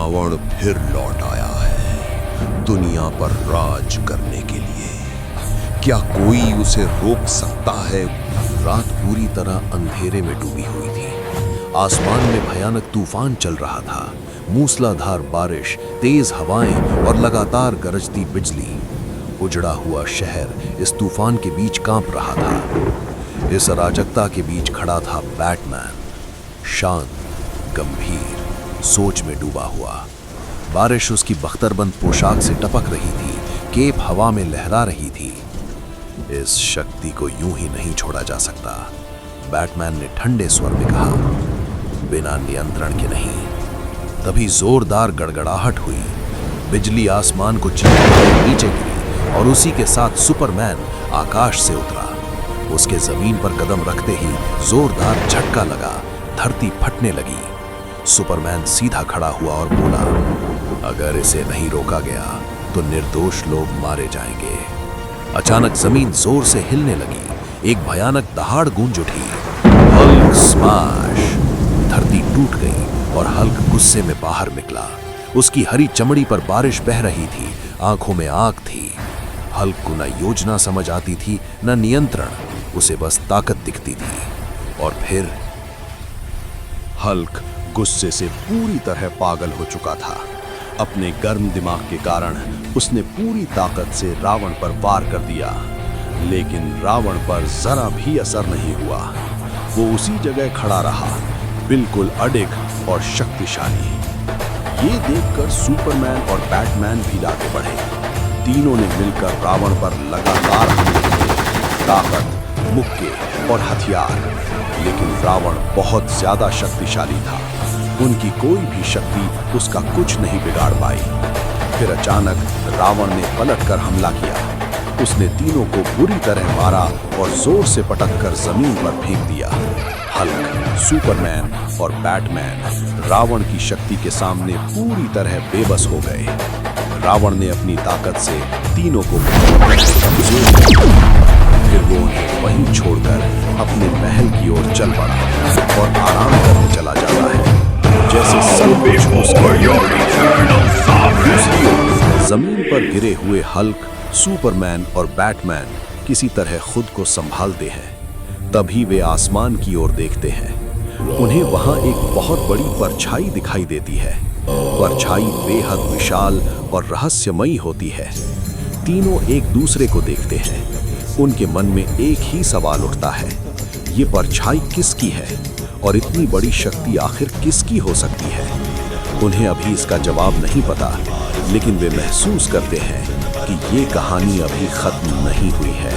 रावण फिर लौट आया है दुनिया पर राज करने के लिए। क्या कोई उसे रोक सकता है? रात पूरी तरह अंधेरे में डूबी हुई थी। आसमान में भयानक तूफान चल रहा था। मूसलाधार बारिश, तेज हवाएं और लगातार गरजती बिजली। उजड़ा हुआ शहर इस तूफान के बीच कांप रहा था। इस अराजकता के बीच खड़ा था बैटमैन, शांत, गंभीर, सोच में डूबा हुआ। बारिश उसकी बख्तरबंद पोशाक से टपक रही थी, केप हवा में लहरा रही थी। इस शक्ति को यूं ही नहीं छोड़ा जा सकता, बैटमैन ने ठंडे स्वर में कहा, बिना नियंत्रण के नहीं। तभी जोरदार गड़गड़ाहट हुई, बिजली आसमान को चीरते नीचे गिरी और उसी के साथ सुपरमैन आकाश से उतरा। उसके जमीन पर कदम रखते ही जोरदार झटका लगा, धरती फटने लगी। सुपरमैन सीधा खड़ा हुआ और बोला, अगर इसे नहीं रोका गया तो निर्दोष लोग मारे जाएंगे। अचानक जमीन जोर से हिलने लगी, एक भयानक दहाड़ गूंज उठी। Hulk smash! धरती टूट गई और हल्क गुस्से में बाहर निकला। उसकी हरी चमड़ी पर बारिश बह रही थी, आंखों में आग थी। हल्क को न योजना समझ आती थी न नियंत्रण, उसे बस ताकत दिखती थी। और फिर हल्क गुस्से से पूरी तरह पागल हो चुका था। अपने गर्म दिमाग के कारण उसने पूरी ताकत से रावण पर वार कर दिया, लेकिन रावण पर जरा भी असर नहीं हुआ। वो उसी जगह खड़ा रहा, बिल्कुल अडिग और शक्तिशाली। ये देखकर सुपरमैन और बैटमैन भी आगे बढ़े। तीनों ने मिलकर रावण पर लगातार हमले किए, ताकत, मुक्के और हथियार। लेकिन रावण बहुत ज्यादा शक्तिशाली था, उनकी कोई भी शक्ति उसका कुछ नहीं बिगाड़ पाई। फिर अचानक रावण ने पलटकर हमला किया। उसने तीनों को बुरी तरह मारा और जोर से पटककर जमीन पर फेंक दिया। हल्क, सुपरमैन और बैटमैन रावण की शक्ति के सामने पूरी तरह बेबस हो गए। रावण ने अपनी ताकत से तीनों को कमजोर किया। फिर वो उन्हें वहीं छोड़कर अपने महल की ओर चल पड़ा और आराम करने चला जाता है, जैसे सब कुछ जमीन पर गिरे हुए हल्क, सुपरमैन और बैटमैन किसी तरह खुद को संभालते हैं। तभी वे आसमान की ओर देखते हैं। उन्हें वहां एक बहुत बड़ी परछाई दिखाई देती है। परछाई बेहद विशाल और रहस्यमयी होती है। तीनों एक दूसरे को देखते हैं। उनके मन में एक ही सवाल उठता है, ये परछाई किसकी है और इतनी बड़ी शक्ति आखिर किसकी हो सकती है? उन्हें अभी इसका जवाब नहीं पता, लेकिन वे महसूस करते हैं कि ये कहानी अभी खत्म नहीं हुई है।